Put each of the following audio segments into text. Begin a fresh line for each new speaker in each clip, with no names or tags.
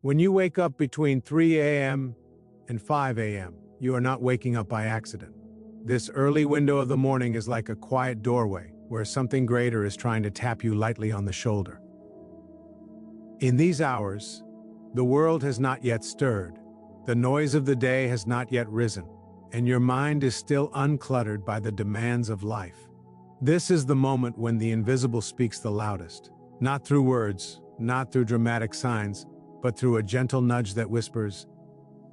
When you wake up between 3 a.m. and 5 a.m., you are not waking up by accident. This early window of the morning is like a quiet doorway where something greater is trying to tap you lightly on the shoulder. In these hours, the world has not yet stirred, the noise of the day has not yet risen, and your mind is still uncluttered by the demands of life. This is the moment when the invisible speaks the loudest, not through words, not through dramatic signs, but through a gentle nudge that whispers,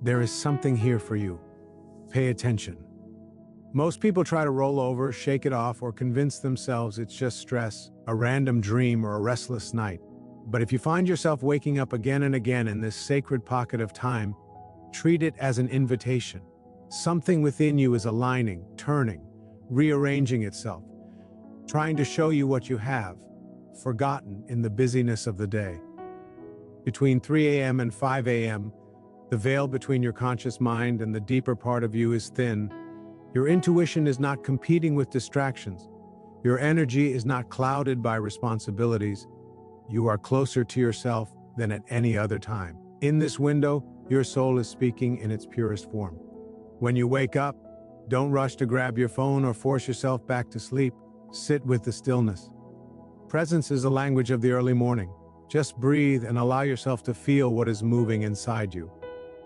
"There is something here for you. Pay attention." Most people try to roll over, shake it off, or convince themselves it's just stress, a random dream, or a restless night. But if you find yourself waking up again and again in this sacred pocket of time, treat it as an invitation. Something within you is aligning, turning, rearranging itself, trying to show you what you have forgotten in the busyness of the day. Between 3 a.m. and 5 a.m., the veil between your conscious mind and the deeper part of you is thin. Your intuition is not competing with distractions. Your energy is not clouded by responsibilities. You are closer to yourself than at any other time. In this window, your soul is speaking in its purest form. When you wake up, don't rush to grab your phone or force yourself back to sleep. Sit with the stillness. Presence is the language of the early morning. Just breathe and allow yourself to feel what is moving inside you.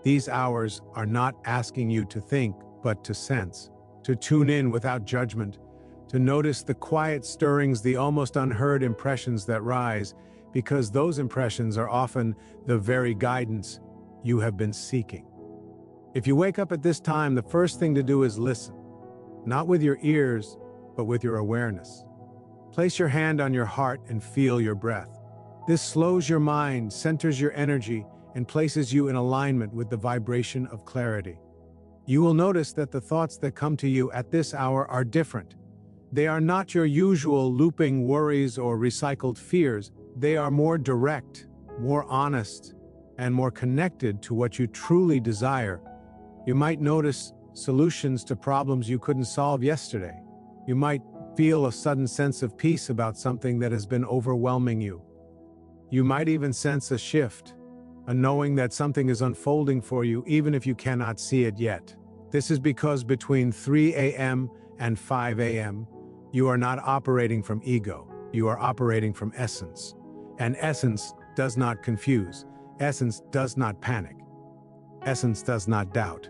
These hours are not asking you to think, but to sense, to tune in without judgment, to notice the quiet stirrings, the almost unheard impressions that rise, because those impressions are often the very guidance you have been seeking. If you wake up at this time, the first thing to do is listen, not with your ears, but with your awareness. Place your hand on your heart and feel your breath. This slows your mind, centers your energy, and places you in alignment with the vibration of clarity. You will notice that the thoughts that come to you at this hour are different. They are not your usual looping worries or recycled fears. They are more direct, more honest, and more connected to what you truly desire. You might notice solutions to problems you couldn't solve yesterday. You might feel a sudden sense of peace about something that has been overwhelming you. You might even sense a shift, a knowing that something is unfolding for you even if you cannot see it yet. This is because between 3 a.m. and 5 a.m., you are not operating from ego, you are operating from essence. And essence does not confuse, essence does not panic, essence does not doubt.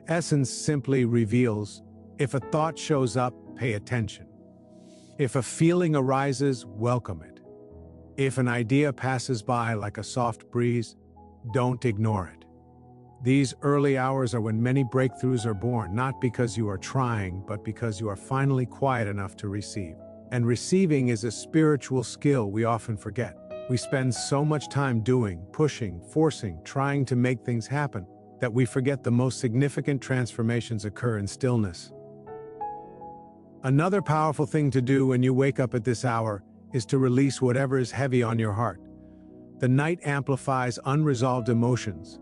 Essence simply reveals. If a thought shows up, pay attention. If a feeling arises, welcome it. If an idea passes by like a soft breeze, don't ignore it. These early hours are when many breakthroughs are born, not because you are trying, but because you are finally quiet enough to receive. And receiving is a spiritual skill we often forget. We spend so much time doing, pushing, forcing, trying to make things happen, that we forget the most significant transformations occur in stillness. Another powerful thing to do when you wake up at this hour is to release whatever is heavy on your heart. The night amplifies unresolved emotions.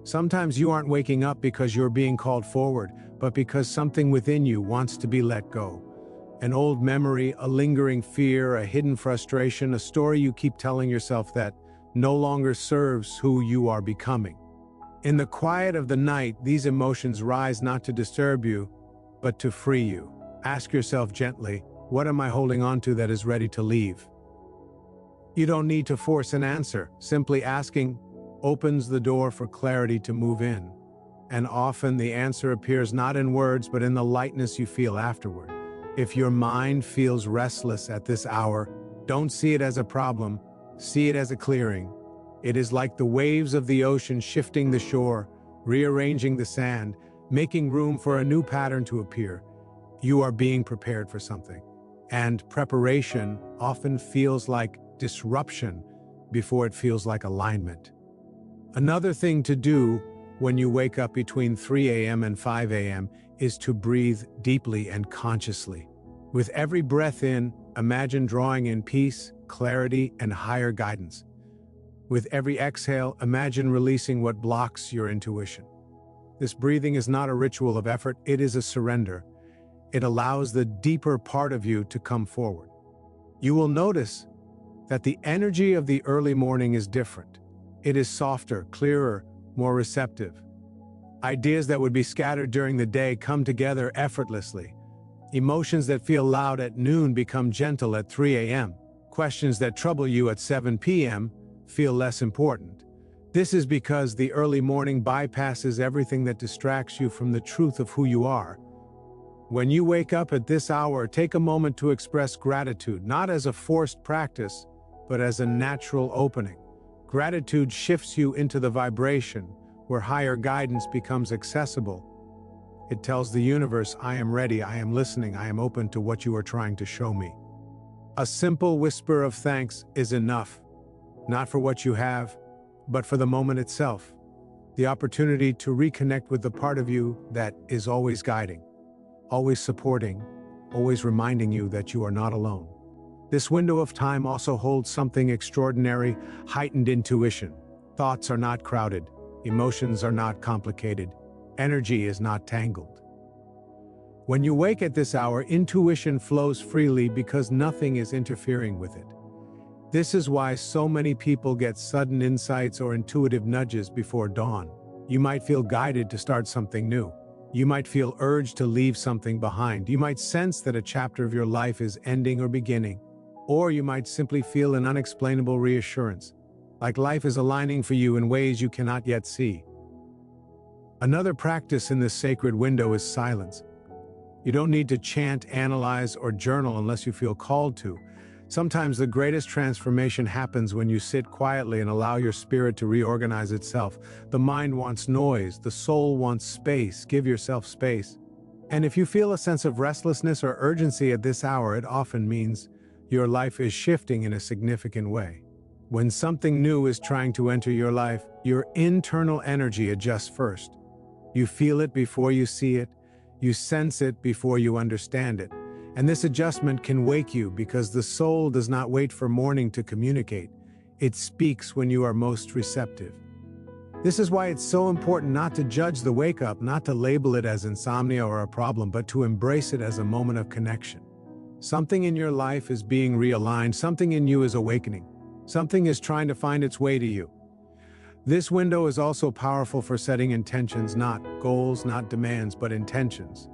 Sometimes you aren't waking up because you're being called forward, but because something within you wants to be let go. An old memory, a lingering fear, a hidden frustration, a story you keep telling yourself that no longer serves who you are becoming. In the quiet of the night, these emotions rise not to disturb you, but to free you. Ask yourself gently, what am I holding on to that is ready to leave? You don't need to force an answer. Simply asking opens the door for clarity to move in. And often the answer appears not in words, but in the lightness you feel afterward. If your mind feels restless at this hour, don't see it as a problem, see it as a clearing. It is like the waves of the ocean shifting the shore, rearranging the sand, making room for a new pattern to appear. You are being prepared for something. And preparation often feels like disruption before it feels like alignment. Another thing to do when you wake up between 3 a.m. and 5 a.m. is to breathe deeply and consciously. With every breath in, imagine drawing in peace, clarity, and higher guidance. With every exhale, imagine releasing what blocks your intuition. This breathing is not a ritual of effort, it is a surrender. It allows the deeper part of you to come forward. You will notice that the energy of the early morning is different. It is softer, clearer, more receptive. Ideas that would be scattered during the day come together effortlessly. Emotions that feel loud at noon become gentle at 3 a.m. Questions that trouble you at 7 p.m. feel less important. This is because the early morning bypasses everything that distracts you from the truth of who you are. When you wake up at this hour, take a moment to express gratitude, not as a forced practice, but as a natural opening. Gratitude shifts you into the vibration where higher guidance becomes accessible. It tells the universe, I am ready, I am listening, I am open to what you are trying to show me. A simple whisper of thanks is enough, not for what you have, but for the moment itself. The opportunity to reconnect with the part of you that is always guiding, always supporting, always reminding you that you are not alone. This window of time also holds something extraordinary, heightened intuition. Thoughts are not crowded, emotions are not complicated, energy is not tangled. When you wake at this hour, intuition flows freely because nothing is interfering with it. This is why so many people get sudden insights or intuitive nudges before dawn. You might feel guided to start something new. You might feel urged to leave something behind. You might sense that a chapter of your life is ending or beginning. Or you might simply feel an unexplainable reassurance, like life is aligning for you in ways you cannot yet see. Another practice in this sacred window is silence. You don't need to chant, analyze, or journal unless you feel called to. Sometimes the greatest transformation happens when you sit quietly and allow your spirit to reorganize itself. The mind wants noise, the soul wants space. Give yourself space. And if you feel a sense of restlessness or urgency at this hour, it often means your life is shifting in a significant way. When something new is trying to enter your life, your internal energy adjusts first. You feel it before you see it. You sense it before you understand it. And this adjustment can wake you because the soul does not wait for morning to communicate. It speaks when you are most receptive. This is why it's so important not to judge the wake-up, not to label it as insomnia or a problem, but to embrace it as a moment of connection. Something in your life is being realigned, something in you is awakening, something is trying to find its way to you. This window is also powerful for setting intentions, not goals, not demands, but intentions.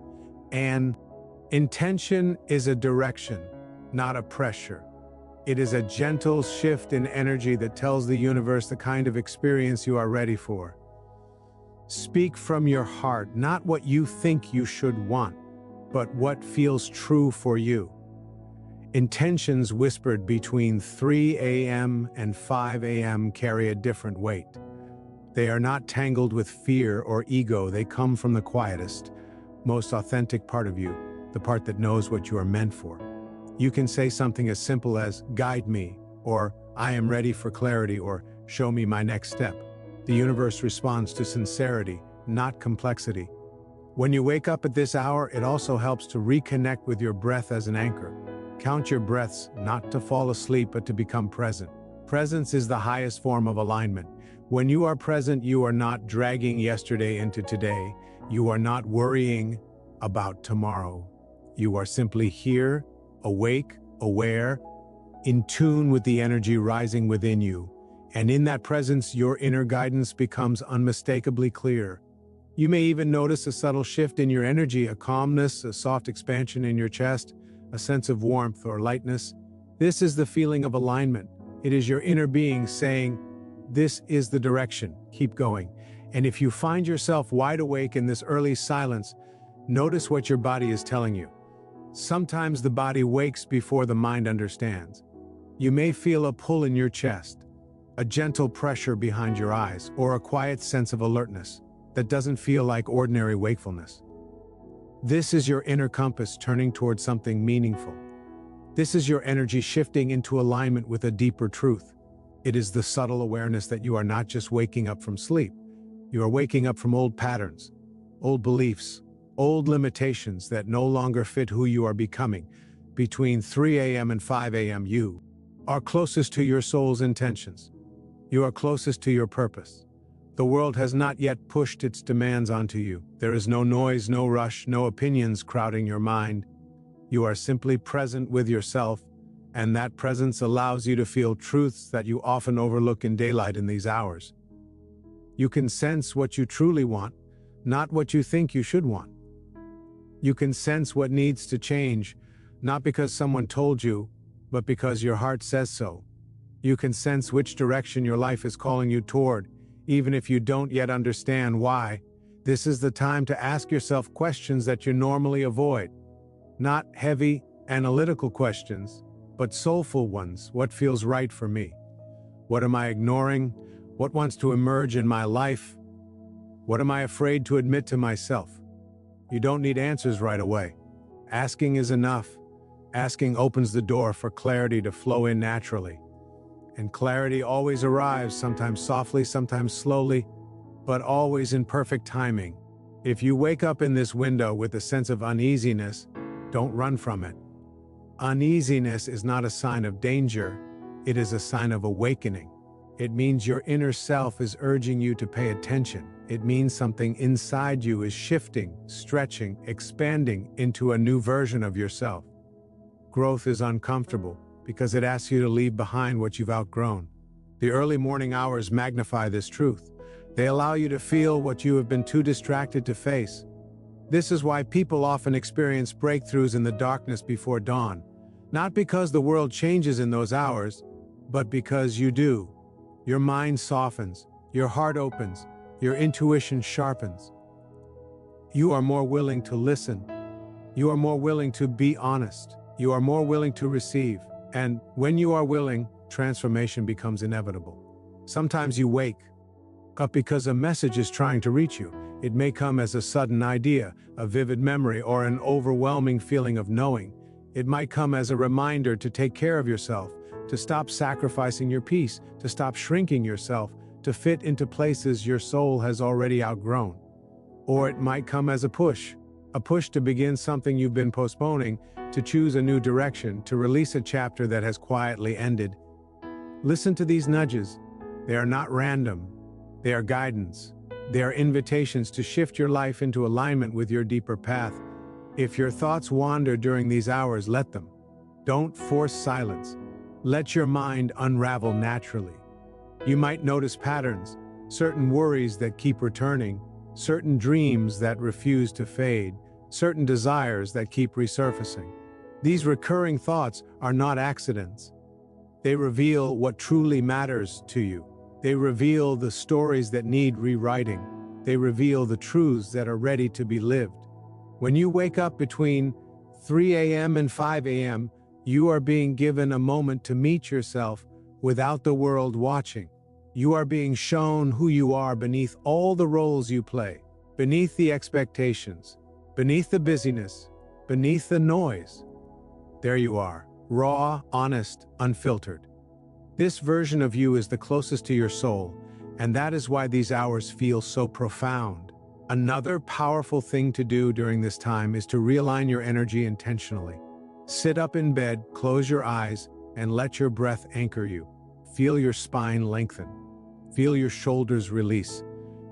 And intention is a direction, not a pressure. It is a gentle shift in energy that tells the universe the kind of experience you are ready for. Speak from your heart, not what you think you should want, but what feels true for you. Intentions whispered between 3 a.m. and 5 a.m. carry a different weight. They are not tangled with fear or ego. They come from the quietest, most authentic part of you, the part that knows what you are meant for. You can say something as simple as, guide me, or I am ready for clarity, or show me my next step. The universe responds to sincerity, not complexity. When you wake up at this hour, it also helps to reconnect with your breath as an anchor. Count your breaths, not to fall asleep, but to become present. Presence is the highest form of alignment. When you are present, you are not dragging yesterday into today. You are not worrying about tomorrow. You are simply here, awake, aware, in tune with the energy rising within you. And in that presence, your inner guidance becomes unmistakably clear. You may even notice a subtle shift in your energy, a calmness, a soft expansion in your chest, a sense of warmth or lightness. This is the feeling of alignment. It is your inner being saying, this is the direction, keep going. And if you find yourself wide awake in this early silence, notice what your body is telling you. Sometimes the body wakes before the mind understands. You may feel a pull in your chest, a gentle pressure behind your eyes, or a quiet sense of alertness that doesn't feel like ordinary wakefulness. This is your inner compass turning towards something meaningful. This is your energy shifting into alignment with a deeper truth. It is the subtle awareness that you are not just waking up from sleep. You are waking up from old patterns, old beliefs, old limitations that no longer fit who you are becoming. Between 3 a.m. and 5 a.m. you are closest to your soul's intentions. You are closest to your purpose. The world has not yet pushed its demands onto you. There is no noise, no rush, no opinions crowding your mind. You are simply present with yourself, And that presence allows you to feel truths that you often overlook in daylight in these hours. You can sense what you truly want, not what you think you should want. You can sense what needs to change, not because someone told you, but because your heart says so. You can sense which direction your life is calling you toward, even if you don't yet understand why. This is the time to ask yourself questions that you normally avoid. Not heavy, analytical questions, but soulful ones. What feels right for me? What am I ignoring? What wants to emerge in my life? What am I afraid to admit to myself? You don't need answers right away. Asking is enough. Asking opens the door for clarity to flow in naturally. And clarity always arrives, sometimes softly, sometimes slowly, but always in perfect timing. If you wake up in this window with a sense of uneasiness, don't run from it. Uneasiness is not a sign of danger, it is a sign of awakening. It means your inner self is urging you to pay attention. It means something inside you is shifting, stretching, expanding into a new version of yourself. Growth is uncomfortable because it asks you to leave behind what you've outgrown. The early morning hours magnify this truth. They allow you to feel what you have been too distracted to face. This is why people often experience breakthroughs in the darkness before dawn. Not because the world changes in those hours, but because you do. Your mind softens, your heart opens, your intuition sharpens. You are more willing to listen. You are more willing to be honest. You are more willing to receive. And when you are willing, transformation becomes inevitable. Sometimes you wake up because a message is trying to reach you. It may come as a sudden idea, a vivid memory, or an overwhelming feeling of knowing. It might come as a reminder to take care of yourself, to stop sacrificing your peace, to stop shrinking yourself, to fit into places your soul has already outgrown. Or it might come as a push to begin something you've been postponing, to choose a new direction, to release a chapter that has quietly ended. Listen to these nudges. They are not random. They are guidance. They are invitations to shift your life into alignment with your deeper path. If your thoughts wander during these hours, let them. Don't force silence. Let your mind unravel naturally. You might notice patterns, certain worries that keep returning, certain dreams that refuse to fade, certain desires that keep resurfacing. These recurring thoughts are not accidents. They reveal what truly matters to you. They reveal the stories that need rewriting. They reveal the truths that are ready to be lived. When you wake up between 3 a.m. and 5 a.m., you are being given a moment to meet yourself without the world watching. You are being shown who you are beneath all the roles you play, beneath the expectations, beneath the busyness, beneath the noise. There you are, raw, honest, unfiltered. This version of you is the closest to your soul, and that is why these hours feel so profound. Another powerful thing to do during this time is to realign your energy intentionally. Sit up in bed, close your eyes, and let your breath anchor you. Feel your spine lengthen. Feel your shoulders release.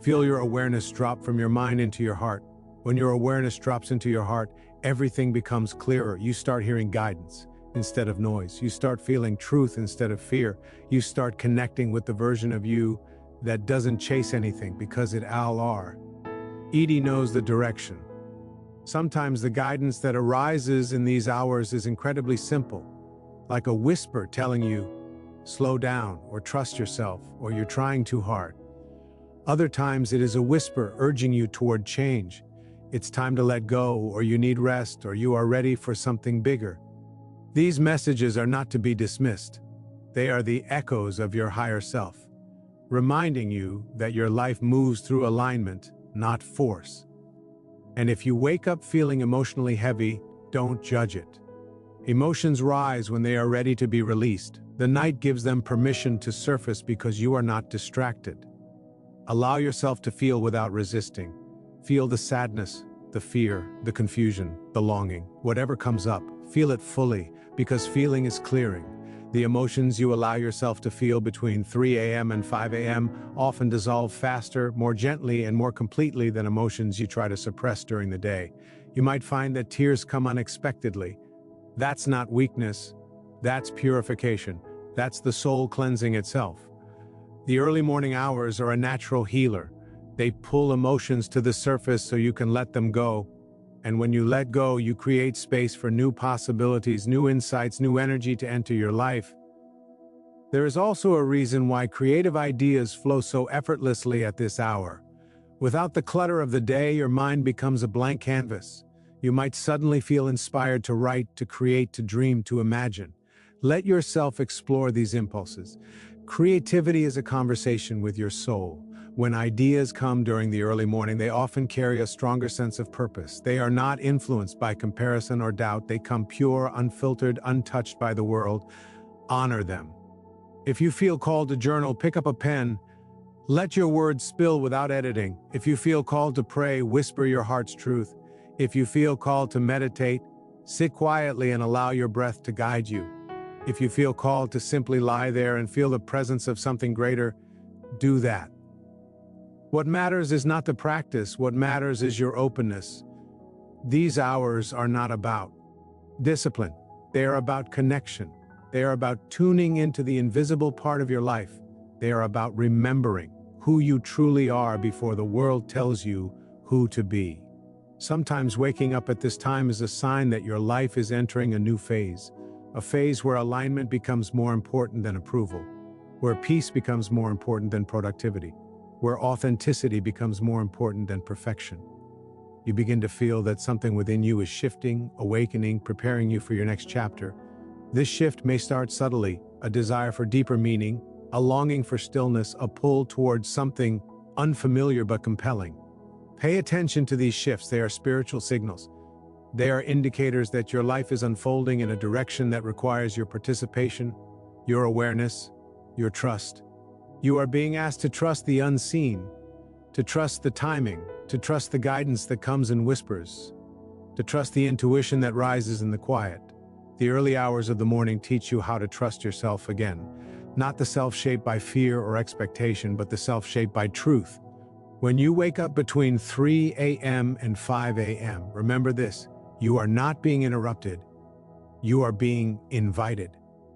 Feel your awareness drop from your mind into your heart. When your awareness drops into your heart, everything becomes clearer. You start hearing guidance instead of noise. You start feeling truth instead of fear. You start connecting with the version of you that doesn't chase anything because it all. Edie knows the direction. Sometimes the guidance that arises in these hours is incredibly simple, like a whisper telling you, slow down, or trust yourself, or you're trying too hard. Other times it is a whisper urging you toward change. It's time to let go, or you need rest, or you are ready for something bigger. These messages are not to be dismissed. They are the echoes of your higher self, reminding you that your life moves through alignment, not force. And if you wake up feeling emotionally heavy, don't judge it. Emotions rise when they are ready to be released. The night gives them permission to surface because you are not distracted. Allow yourself to feel without resisting. Feel the sadness, the fear, the confusion, the longing. Whatever comes up, feel it fully, because feeling is clearing. The emotions you allow yourself to feel between 3 a.m. and 5 a.m. often dissolve faster, more gently, and more completely than emotions you try to suppress during the day. You might find that tears come unexpectedly. That's not weakness. That's purification. That's the soul cleansing itself. The early morning hours are a natural healer. They pull emotions to the surface so you can let them go. And when you let go, you create space for new possibilities, new insights, new energy to enter your life. There is also a reason why creative ideas flow so effortlessly at this hour. Without the clutter of the day, your mind becomes a blank canvas. You might suddenly feel inspired to write, to create, to dream, to imagine. Let yourself explore these impulses. Creativity is a conversation with your soul. When ideas come during the early morning, they often carry a stronger sense of purpose. They are not influenced by comparison or doubt. They come pure, unfiltered, untouched by the world. Honor them. If you feel called to journal, pick up a pen. Let your words spill without editing. If you feel called to pray, whisper your heart's truth. If you feel called to meditate, sit quietly and allow your breath to guide you. If you feel called to simply lie there and feel the presence of something greater, do that. What matters is not the practice. What matters is your openness. These hours are not about discipline. They are about connection. They are about tuning into the invisible part of your life. They are about remembering who you truly are before the world tells you who to be. Sometimes waking up at this time is a sign that your life is entering a new phase, a phase where alignment becomes more important than approval, where peace becomes more important than productivity, where authenticity becomes more important than perfection. You begin to feel that something within you is shifting, awakening, preparing you for your next chapter. This shift may start subtly, a desire for deeper meaning, a longing for stillness, a pull towards something unfamiliar but compelling. Pay attention to these shifts. They are spiritual signals. They are indicators that your life is unfolding in a direction that requires your participation, your awareness, your trust. You are being asked to trust the unseen, to trust the timing, to trust the guidance that comes in whispers, to trust the intuition that rises in the quiet. The early hours of the morning teach you how to trust yourself again, not the self shaped by fear or expectation, but the self shaped by truth. When you wake up between 3 a.m. and 5 a.m., remember this: you are not being interrupted. You are being invited.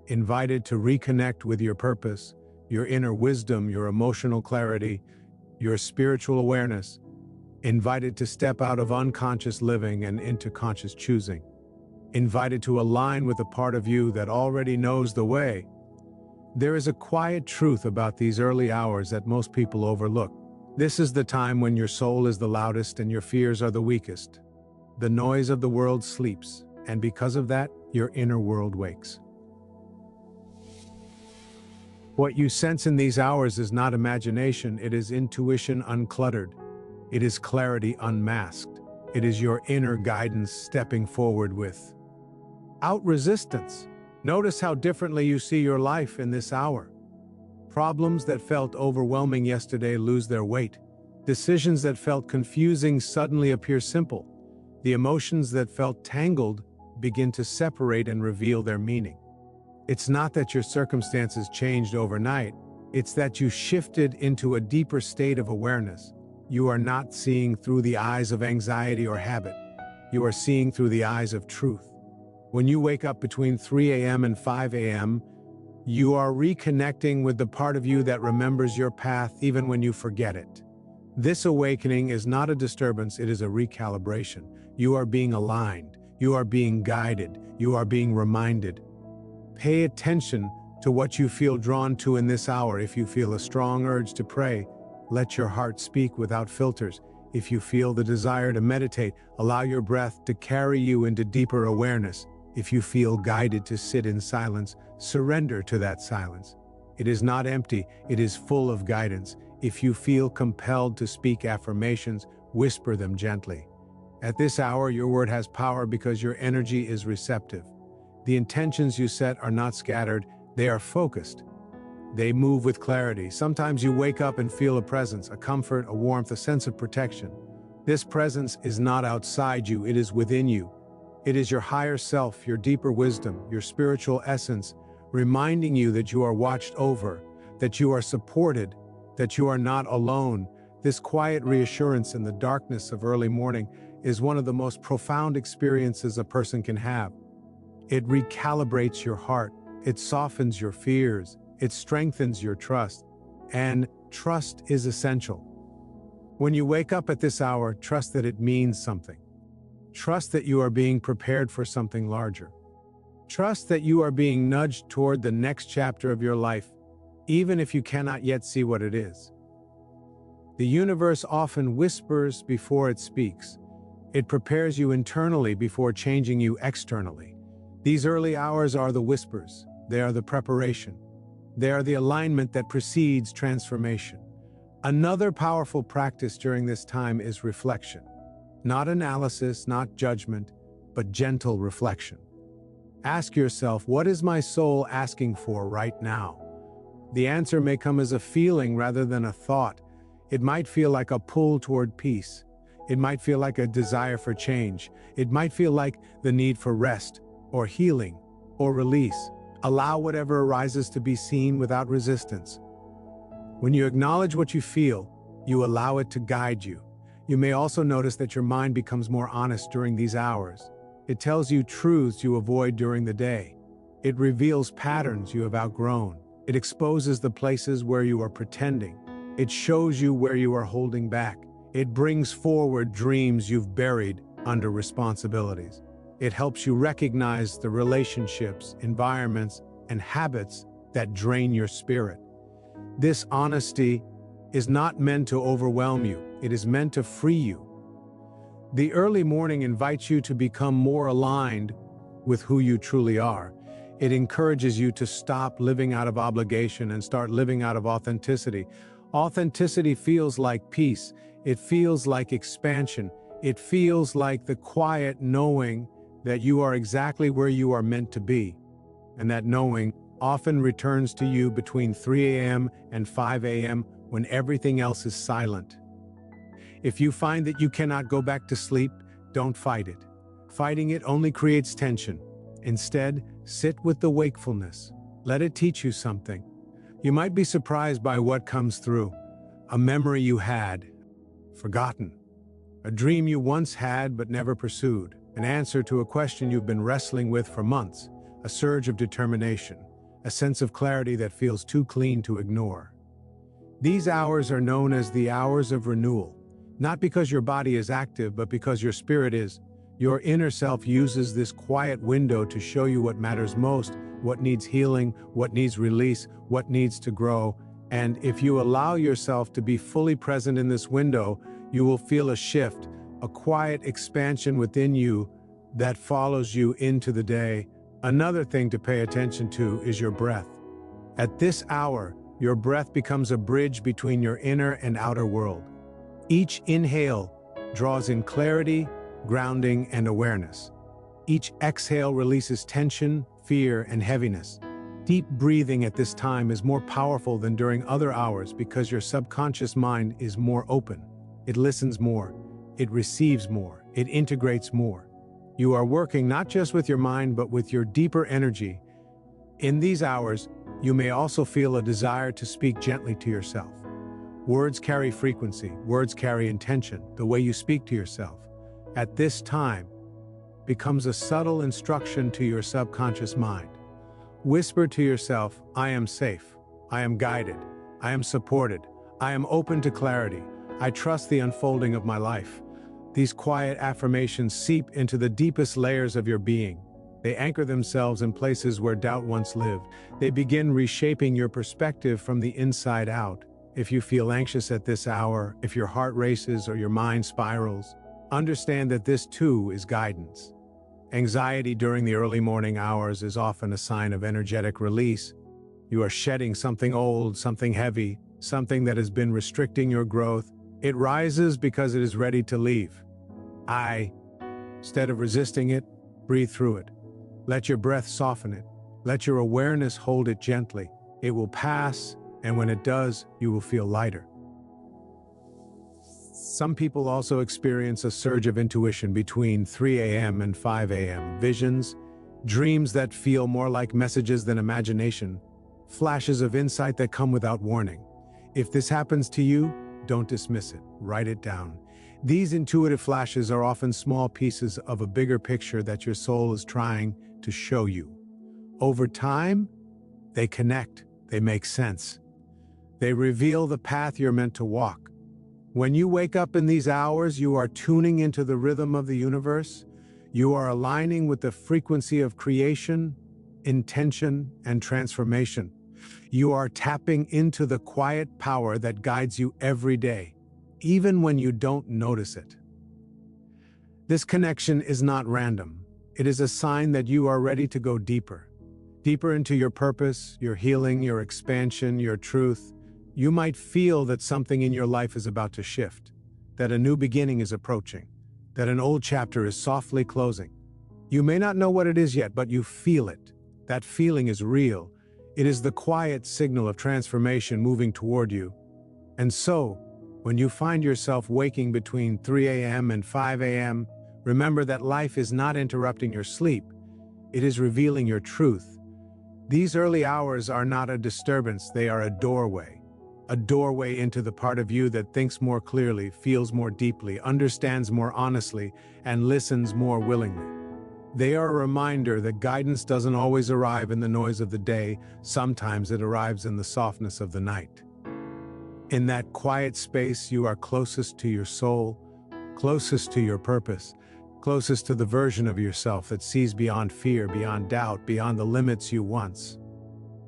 Invited to reconnect with your purpose, your inner wisdom, your emotional clarity, your spiritual awareness. Invited to step out of unconscious living and into conscious choosing. Invited to align with the part of you that already knows the way. There is a quiet truth about these early hours that most people overlook. This is the time when your soul is the loudest and your fears are the weakest. The noise of the world sleeps, and because of that, your inner world wakes. What you sense in these hours is not imagination, it is intuition uncluttered. It is clarity unmasked. It is your inner guidance stepping forward without resistance. Notice how differently you see your life in this hour. Problems that felt overwhelming yesterday lose their weight. Decisions that felt confusing suddenly appear simple. The emotions that felt tangled begin to separate and reveal their meaning. It's not that your circumstances changed overnight, it's that you shifted into a deeper state of awareness. You are not seeing through the eyes of anxiety or habit. You are seeing through the eyes of truth. When you wake up between 3 a.m. and 5 a.m., you are reconnecting with the part of you that remembers your path even when you forget it. This awakening is not a disturbance, it is a recalibration. You are being aligned, you are being guided, you are being reminded. Pay attention to what you feel drawn to in this hour. If you feel a strong urge to pray, let your heart speak without filters. If you feel the desire to meditate, allow your breath to carry you into deeper awareness. If you feel guided to sit in silence, surrender to that silence. It is not empty, it is full of guidance. If you feel compelled to speak affirmations, whisper them gently. At this hour, your word has power because your energy is receptive. The intentions you set are not scattered, they are focused. They move with clarity. Sometimes you wake up and feel a presence, a comfort, a warmth, a sense of protection. This presence is not outside you, it is within you. It is your higher self, your deeper wisdom, your spiritual essence, reminding you that you are watched over, that you are supported, that you are not alone. This quiet reassurance in the darkness of early morning is one of the most profound experiences a person can have. It recalibrates your heart. it softens your fears, it strengthens your trust, and trust is essential. When you wake up at this hour, trust that it means something. Trust that you are being prepared for something larger. Trust that you are being nudged toward the next chapter of your life, even if you cannot yet see what it is. The universe often whispers before it speaks. It prepares you internally before changing you externally. These early hours are the whispers. They are the preparation. They are the alignment that precedes transformation. Another powerful practice during this time is reflection. Not analysis, not judgment, but gentle reflection. Ask yourself, what is my soul asking for right now? The answer may come as a feeling rather than a thought. It might feel like a pull toward peace. It might feel like a desire for change. It might feel like the need for rest, or healing, or release. Allow whatever arises to be seen without resistance. When you acknowledge what you feel, you allow it to guide you. You may also notice that your mind becomes more honest during these hours. It tells you truths you avoid during the day. It reveals patterns you have outgrown. It exposes the places where you are pretending. It shows you where you are holding back. It brings forward dreams you've buried under responsibilities. It helps you recognize the relationships, environments, and habits that drain your spirit. This honesty is not meant to overwhelm you. It is meant to free you. The early morning invites you to become more aligned with who you truly are. It encourages you to stop living out of obligation and start living out of authenticity. Authenticity feels like peace. It feels like expansion. It feels like the quiet knowing that you are exactly where you are meant to be. And that knowing often returns to you between 3 a.m. and 5 a.m. when everything else is silent. If you find that you cannot go back to sleep, don't fight it. Fighting it only creates tension. Instead, sit with the wakefulness. Let it teach you something. You might be surprised by what comes through. A memory you had forgotten. A dream you once had but never pursued. An answer to a question you've been wrestling with for months. A surge of determination. A sense of clarity that feels too clean to ignore. These hours are known as the hours of renewal. Not because your body is active, but because your spirit is. Your inner self uses this quiet window to show you what matters most, what needs healing, what needs release, what needs to grow. And if you allow yourself to be fully present in this window, you will feel a shift, a quiet expansion within you that follows you into the day. Another thing to pay attention to is your breath. At this hour, your breath becomes a bridge between your inner and outer world. Each inhale draws in clarity, grounding, and awareness. Each exhale releases tension, fear, and heaviness. Deep breathing at this time is more powerful than during other hours because your subconscious mind is more open. It listens more, it receives more, it integrates more. You are working not just with your mind, but with your deeper energy. In these hours, you may also feel a desire to speak gently to yourself. Words carry frequency, words carry intention. The way you speak to yourself at this time becomes a subtle instruction to your subconscious mind. Whisper to yourself, I am safe, I am guided, I am supported, I am open to clarity, I trust the unfolding of my life. These quiet affirmations seep into the deepest layers of your being. They anchor themselves in places where doubt once lived. They begin reshaping your perspective from the inside out. If you feel anxious at this hour, if your heart races or your mind spirals, understand that this too is guidance. Anxiety during the early morning hours is often a sign of energetic release. You are shedding something old, something heavy, something that has been restricting your growth. It rises because it is ready to leave. Instead of resisting it, breathe through it. Let your breath soften it. Let your awareness hold it gently. It will pass, and when it does, you will feel lighter. Some people also experience a surge of intuition between 3 a.m. and 5 a.m. Visions, dreams that feel more like messages than imagination, flashes of insight that come without warning. If this happens to you, don't dismiss it. Write it down. These intuitive flashes are often small pieces of a bigger picture that your soul is trying to show you. Over time, They connect, they make sense. They reveal the path you're meant to walk. When you wake up in these hours, you are tuning into the rhythm of the universe. You are aligning with the frequency of creation, intention, and transformation. You are tapping into the quiet power that guides you every day, even when you don't notice it. This connection is not random. It is a sign that you are ready to go deeper. Deeper into your purpose, your healing, your expansion, your truth. You might feel that something in your life is about to shift, that a new beginning is approaching, that an old chapter is softly closing. You may not know what it is yet, but you feel it. That feeling is real. It is the quiet signal of transformation moving toward you. And so, when you find yourself waking between 3 a.m. and 5 a.m., remember that life is not interrupting your sleep. It is revealing your truth. These early hours are not a disturbance, they are a doorway. A doorway into the part of you that thinks more clearly, feels more deeply, understands more honestly, and listens more willingly. They are a reminder that guidance doesn't always arrive in the noise of the day, sometimes it arrives in the softness of the night. In that quiet space, you are closest to your soul, closest to your purpose, closest to the version of yourself that sees beyond fear, beyond doubt, beyond the limits you once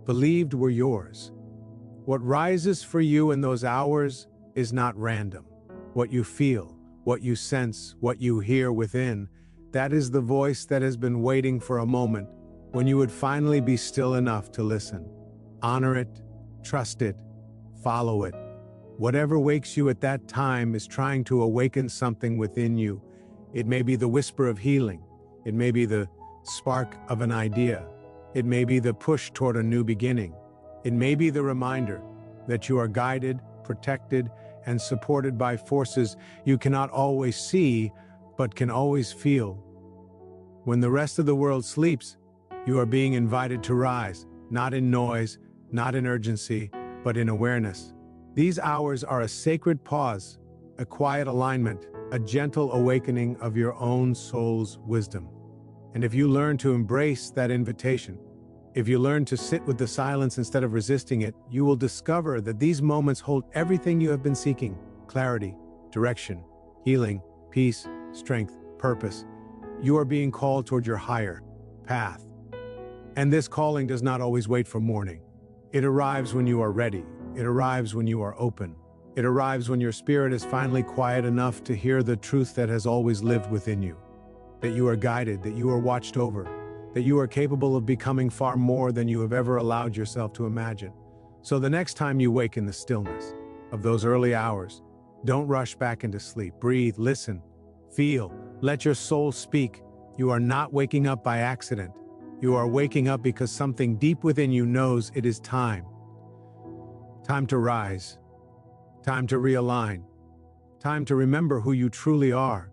believed were yours. What rises for you in those hours is not random. What you feel, what you sense, what you hear within, that is the voice that has been waiting for a moment when you would finally be still enough to listen. Honor it, trust it, follow it. Whatever wakes you at that time is trying to awaken something within you. It may be the whisper of healing. It may be the spark of an idea. It may be the push toward a new beginning. It may be the reminder that you are guided, protected, and supported by forces you cannot always see, but can always feel. When the rest of the world sleeps, you are being invited to rise, not in noise, not in urgency, but in awareness. These hours are a sacred pause, a quiet alignment, a gentle awakening of your own soul's wisdom. And if you learn to embrace that invitation, if you learn to sit with the silence instead of resisting it, you will discover that these moments hold everything you have been seeking: clarity, direction, healing, peace, strength, purpose. You are being called toward your higher path. And this calling does not always wait for morning. It arrives when you are ready. It arrives when you are open. It arrives when your spirit is finally quiet enough to hear the truth that has always lived within you. That you are guided, that you are watched over, that you are capable of becoming far more than you have ever allowed yourself to imagine. So the next time you wake in the stillness of those early hours, don't rush back into sleep. Breathe, listen, feel, let your soul speak. You are not waking up by accident. You are waking up because something deep within you knows it is time. Time to rise. Time to realign. Time to remember who you truly are.